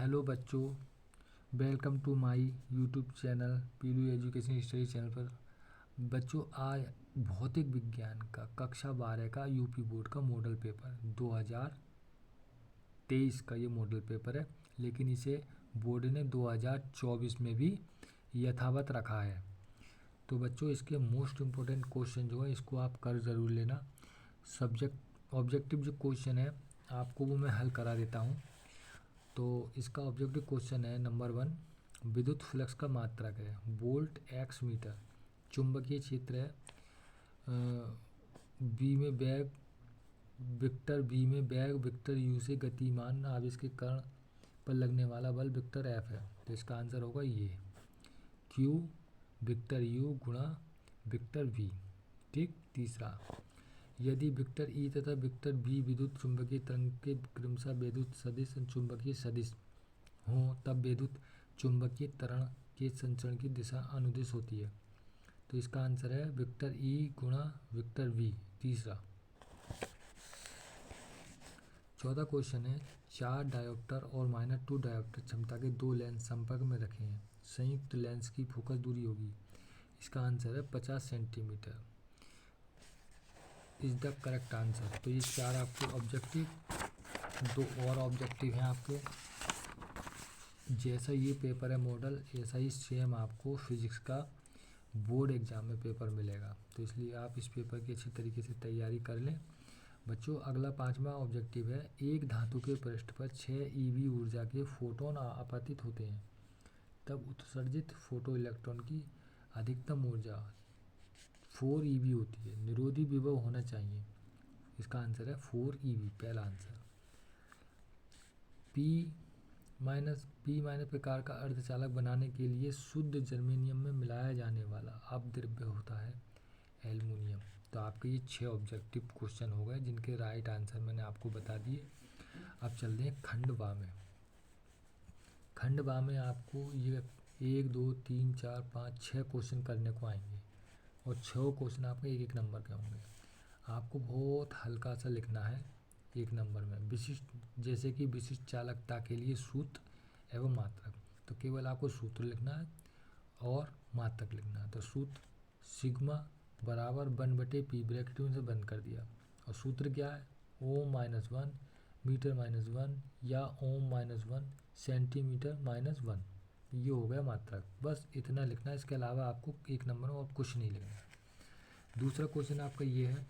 Hello बच्चों, welcome to my YouTube channel Pilu education study channel पर। बच्चों, आज भौतिक विज्ञान का कक्षा 12 का यूपी बोर्ड का मॉडल पेपर 2023 का ये मॉडल पेपर है, लेकिन इसे बोर्ड ने 2024 में भी यथावत रखा है। तो बच्चों, इसके मोस्ट इम्पोर्टेंट क्वेश्चन जो है इसको आप कर ज़रूर लेना। सब्जेक्ट ऑब्जेक्टिव जो क्वेश्चन है आपको वो मैं हल करा देता हूँ। तो इसका ऑब्जेक्टिव क्वेश्चन है नंबर 1, विद्युत फ्लक्स का मात्रक है वोल्ट एक्स मीटर, चुंबकीय क्षेत्र है बी में वेग विक्टर यू से गतिमान आवेश के कण पर लगने वाला बल विक्टर एफ है। तो इसका आंसर होगा ये क्यू विक्टर यू गुणा विक्टर वी। ठीक। तीसरा, यदि विक्टर ई तथा विक्टर बी विद्युत चुंबकीय तरंग के क्रमशः विद्युत सदिश चुंबकीय सदिश हों तब विद्युत चुंबकीय तरंग के संचरण की दिशा अनुदिश होती है। तो इसका आंसर है विक्टर ई गुणा विक्टर वी। तीसरा, चौथा क्वेश्चन है 4 डायोप्टर और -2 डायोप्टर क्षमता के 2 लेंस संपर्क में रखे हैं, संयुक्त लेंस की फोकस दूरी होगी। इसका आंसर है 50 centimetre is the correct answer. तो ये 4 आपके ऑब्जेक्टिव, 2 और ऑब्जेक्टिव हैं आपके। जैसा ये पेपर है मॉडल, ऐसा ही सेम आपको फिजिक्स का बोर्ड एग्जाम में पेपर मिलेगा। तो इसलिए आप इस पेपर की अच्छी तरीके से तैयारी कर लें। बच्चों, अगला 5वां ऑब्जेक्टिव है, एक धातु के पृष्ठ पर 6 ईवी ऊर्जा के फोटोन आपतित होते हैं तब उत्सर्जित फोटो इलेक्ट्रॉन की अधिकतम ऊर्जा 4 ईवी होती है, निरोधी विभव होना चाहिए। इसका आंसर है 4 ईवी, पहला आंसर। पी माइनस प्रकार का अर्धचालक बनाने के लिए शुद्ध जर्मेनियम में मिलाया जाने वाला अपद्रव्य होता है एल्युमिनियम। तो आपके ये 6 ऑब्जेक्टिव क्वेश्चन हो गए जिनके राइट आंसर मैंने आपको बता दिए। अब चलते हैं खंड बा में। खंड बा में आपको ये 1 2 3 4 5 6 क्वेश्चन करने को आएंगे और 6 क्वेश्चन आपके 1-1 नंबर के होंगे। आपको बहुत हल्का सा लिखना है 1 नंबर में, विशिष्ट, जैसे कि विशिष्ट चालकता के लिए सूत्र एवं मात्रक। तो केवल आपको सूत्र लिखना है और मात्रक लिखना है। तो सूत्र सिग्मा बराबर 1/p, ब्रैकेट में से बंद कर दिया, और सूत्र क्या है ओम-1 मीटर -1 या ओम-1 सेंटीमीटर -1। ये हो गया मात्रक। बस इतना लिखना है, इसके अलावा आपको 1 नंबर में और कुछ नहीं लिखना है। दूसरा क्वेश्चन आपका ये है,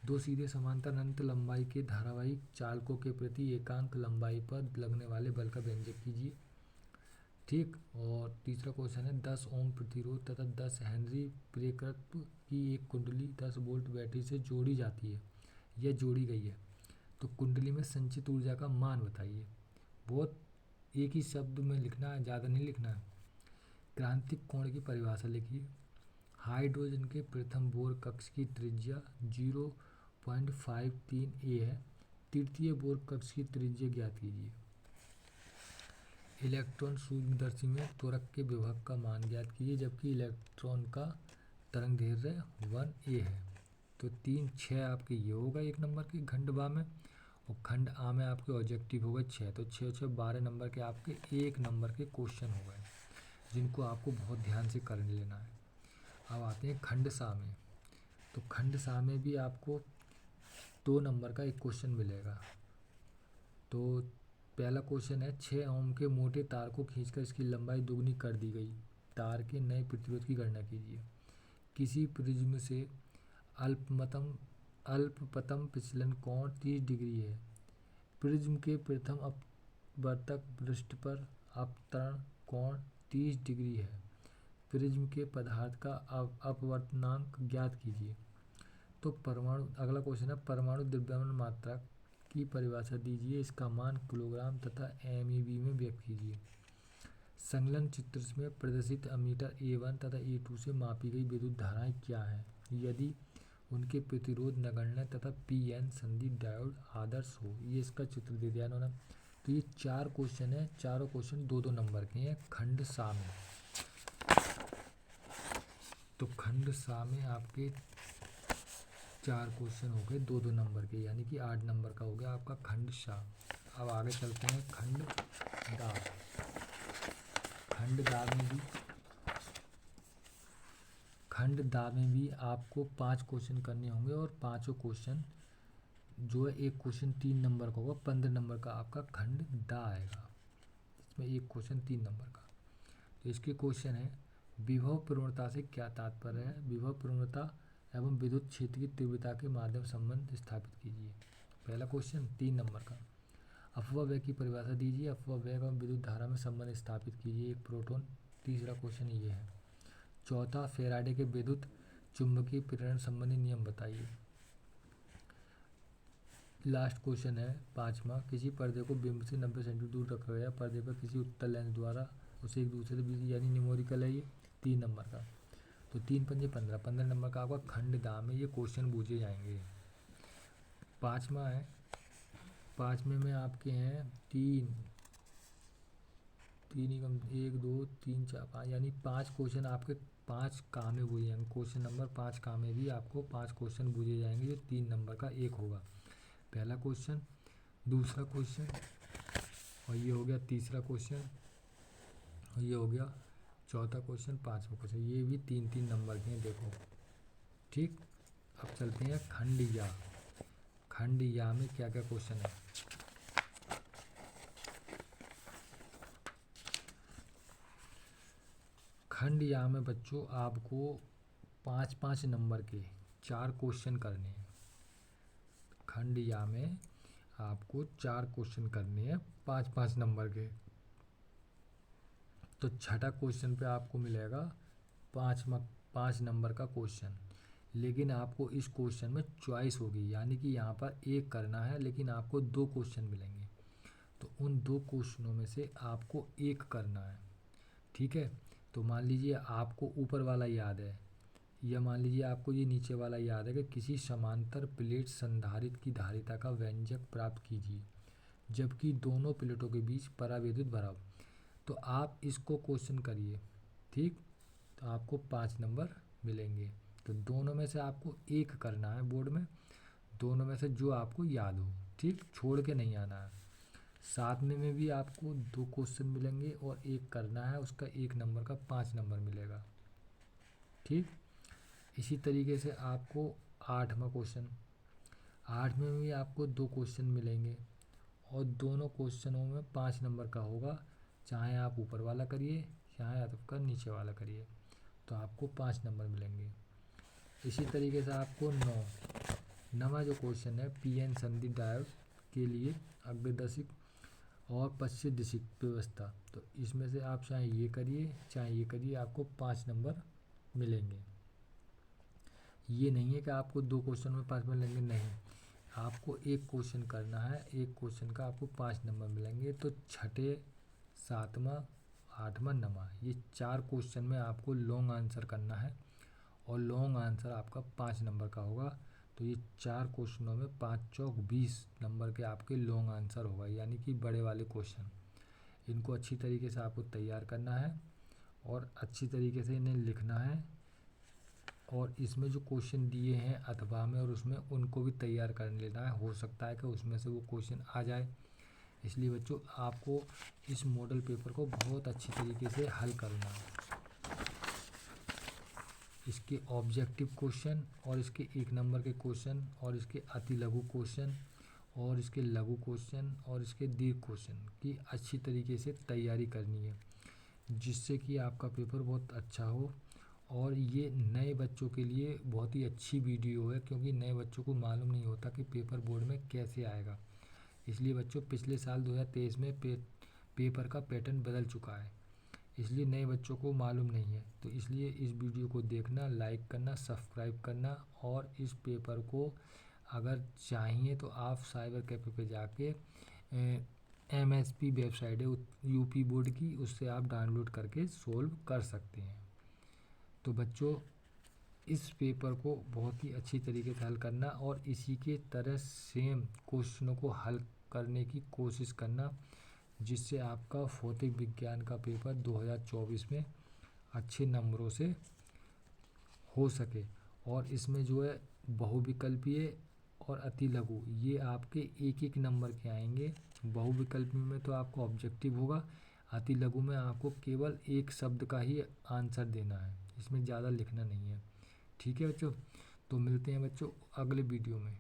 2 सीधे समांतर अनंत लंबाई के धारावाहिक चालकों के प्रति एकांक लंबाई पर लगने वाले बल का व्यंजक कीजिए। ठीक। और तीसरा क्वेश्चन है, 10 ओम प्रतिरोध तथा 10 हेनरी प्रेरकत्व की एक कुंडली 10 वोल्ट बैटरी से जोड़ी जाती है या जोड़ी गई है, तो कुंडली में संचित ऊर्जा का मान बताइए। बहुत एक ही शब्द में लिखना है, ज़्यादा नहीं लिखना है। क्रांतिक कोण की परिभाषा लिखिए। हाइड्रोजन के प्रथम बोर कक्ष की त्रिज्या 0.53 a है, तृतीय बोर कक्ष की त्रिज्या ज्ञात कीजिए। इलेक्ट्रॉन सूक्ष्मदर्शी में त्वरक के विभव का मान ज्ञात कीजिए, जबकि इलेक्ट्रॉन का तरंग दैर्ध्य 1a है। तो 3 6 आपके ये होगा 1 नंबर की खंड बा में, और खंड आ में आपके ऑब्जेक्टिव हो गए 6। तो 6 6 12 नंबर के आपके 1 नंबर के क्वेश्चन हो गए, जिनको आपको बहुत ध्यान से कर लेना है। अब आते हैं खंड सा में। तो खंड सा में भी आपको 2 नंबर का एक क्वेश्चन मिलेगा। तो पहला क्वेश्चन है, 6 ओम के मोटे तार को खींचकर इसकी लंबाई दुगनी कर दी गई, तार के नए प्रतिरोध की गणना कीजिए। किसी प्रिज्म से अल्पतम विचलन कोण 30 डिग्री है। प्रिज्म के प्रथम अपवर्तक पृष्ठ पर अपतरण कोण 30 डिग्री है। प्रिज्म के पदार्थ का अपवर्तनांक ज्ञात कीजिए। तो परमाणु, अगला क्वेश्चन है, परमाणु द्रव्यमान मात्रा की परिभाषा दीजिए, इसका मान किलोग्राम तथा MeV में व्यक्त कीजिए। संलग्न चित्र में प्रदर्शित अमीटर A1 तथा A2 से मापी गई विद्युत धाराएं क्या हैं, यदि उनके प्रतिरोध नगण्य तथा PN संधि डायोड आदर्श हो। ये इसका चित्र दे दिया इन्होंने। तो ये 4 क्वेश्चन है, चारों क्वेश्चन 2-2 नंबर के हैं खंड सा में। तो खंड सा में आपके 4 क्वेश्चन हो गए 2-2 नंबर के, यानी कि 8 नंबर का हो गया आपका खंड सा। अब आगे चलते हैं खंड दा। खंड दा में भी आपको 5 क्वेश्चन करने होंगे और पाँचों क्वेश्चन जो है, एक क्वेश्चन 3 नंबर का होगा, 15 नंबर का आपका खंड दा आएगा। इसमें एक क्वेश्चन 3 नंबर का। तो इसके क्वेश्चन है, विभव प्रवणता से क्या तात्पर्य है? विभव प्रवणता एवं विद्युत क्षेत्र की तीव्रता के माध्यम संबंध स्थापित कीजिए। पहला क्वेश्चन 3 नंबर का। अपव्यय की परिभाषा दीजिए। अपव्यय एवं विद्युत धारा में संबंध स्थापित कीजिए, एक प्रोटॉन। तीसरा क्वेश्चन ये है। चौथा, फैराडे के विद्युत चुंबकीय प्रेरण संबंधी नियम बताइए। लास्ट क्वेश्चन है 5वां, किसी पर्दे को बिंब से 90 सेंटीमीटर दूर रखा गया, पर्दे पर किसी उत्तल लेंस द्वारा उसे एक दूसरे से 20, यानी न्यूमेरिकल है ये, 3 नंबर का। तो 3 पंजे 15, 15 नंबर का आपका खंड दा में ये क्वेश्चन पूछे जाएंगे। 5वां है, 5वें में आपके हैं 3 ही कम, 1 2 3 4 5, यानी 5 क्वेश्चन आपके 5 काम में पूछे जाएंगे। क्वेश्चन नंबर 5 काम में भी आपको 5 क्वेश्चन पूछे जाएंगे, जो 3 नंबर का एक होगा। पहला क्वेश्चन, दूसरा क्वेश्चन, और ये हो गया तीसरा क्वेश्चन, और ये हो गया चौथा क्वेश्चन, 5वां क्वेश्चन। ये भी 3-3 नंबर के हैं, देखो। ठीक, अब चलते हैं खंड या। खंड या में क्या क्या क्वेश्चन है। खंड या में बच्चों आपको 5-5 नंबर के 4 क्वेश्चन करने हैं। खंड या में आपको 4 क्वेश्चन करने हैं 5-5 नंबर के। तो छठा क्वेश्चन पे आपको मिलेगा 5 नंबर का क्वेश्चन, लेकिन आपको इस क्वेश्चन में चॉइस होगी, यानी कि यहाँ पर एक करना है, लेकिन आपको 2 क्वेश्चन मिलेंगे। तो उन 2 क्वेश्चनों में से आपको एक करना है। ठीक है, तो मान लीजिए आपको ऊपर वाला याद है, या मान लीजिए आपको ये नीचे वाला याद है कि किसी समांतर प्लेट संधारित्र की धारिता का व्यंजक प्राप्त कीजिए जबकि दोनों प्लेटों के बीच परावैद्युत भरा हो। तो आप इसको क्वेश्चन करिए। ठीक, तो आपको 5 नंबर मिलेंगे। तो दोनों में से आपको एक करना है बोर्ड में, दोनों में से जो आपको याद हो। ठीक, छोड़ के नहीं आना है। 7वें में भी आपको 2 क्वेश्चन मिलेंगे और एक करना है, उसका 1 नंबर का 5 नंबर मिलेगा। ठीक, इसी तरीके से आपको 8वां क्वेश्चन, 8वें में भी आपको 2 क्वेश्चन मिलेंगे और दोनों क्वेश्चनों में 5 नंबर का होगा, चाहे आप ऊपर वाला करिए चाहे आपका नीचे वाला करिए, तो आपको 5 नंबर मिलेंगे। इसी तरीके से आपको 9वां जो क्वेश्चन है, पीएन संधि डायोड के लिए अग्रदर्शिक और पश्चिदिशिक व्यवस्था, तो इसमें से आप चाहे ये करिए चाहे ये करिए, आपको 5 नंबर मिलेंगे। ये नहीं है कि आपको 2 क्वेश्चन में 5 मिलेंगे, नहीं, आपको एक क्वेश्चन करना है, एक क्वेश्चन का आपको 5 नंबर मिलेंगे। तो छठे, 7वां, 8वां, 9वां, ये 4 क्वेश्चन में आपको लॉन्ग आंसर करना है और लॉन्ग आंसर आपका 5 नंबर का होगा। तो ये 4 क्वेश्चनों में 5 चौक 20 नंबर के आपके लॉन्ग आंसर होगा, यानी कि बड़े वाले क्वेश्चन। इनको अच्छी तरीके से आपको तैयार करना है और अच्छी तरीके से इन्हें लिखना है, और इसमें जो क्वेश्चन दिए हैं अथवा में और उसमें, उनको भी तैयार कर लेना है। हो सकता है कि उसमें से वो क्वेश्चन आ जाए, इसलिए बच्चों आपको इस मॉडल पेपर को बहुत अच्छी तरीके से हल करना है। इसके ऑब्जेक्टिव क्वेश्चन और इसके 1 नंबर के क्वेश्चन और इसके अति लघु क्वेश्चन और इसके लघु क्वेश्चन और इसके दीर्घ क्वेश्चन की अच्छी तरीके से तैयारी करनी है, जिससे कि आपका पेपर बहुत अच्छा हो। और ये नए बच्चों के लिए बहुत ही अच्छी वीडियो है, क्योंकि नए बच्चों को मालूम नहीं होता कि पेपर बोर्ड में कैसे आएगा। इसलिए बच्चों पिछले साल 2023 में पेपर का पैटर्न बदल चुका है, इसलिए नए बच्चों को मालूम नहीं है। तो इसलिए इस वीडियो को देखना, लाइक करना, सब्सक्राइब करना, और इस पेपर को अगर चाहिए तो आप साइबर कैफ़े पे जाके MSP वेबसाइट है यूपी बोर्ड की, उससे आप डाउनलोड करके सोल्व कर सकते हैं। तो बच्चों इस पेपर को बहुत ही अच्छी तरीके से हल करना और इसी के तरह सेम क्वेश्चनों को हल करने की कोशिश करना, जिससे आपका भौतिक विज्ञान का पेपर 2024 में अच्छे नंबरों से हो सके। और इसमें जो है बहुविकल्पीय और अति लघु, ये आपके 1-1 नंबर के आएंगे। बहुविकल्पी में तो आपको ऑब्जेक्टिव होगा, अति लघु में आपको केवल एक शब्द का ही आंसर देना है, इसमें ज़्यादा लिखना नहीं है। ठीक है बच्चों, तो मिलते हैं बच्चों अगले वीडियो में।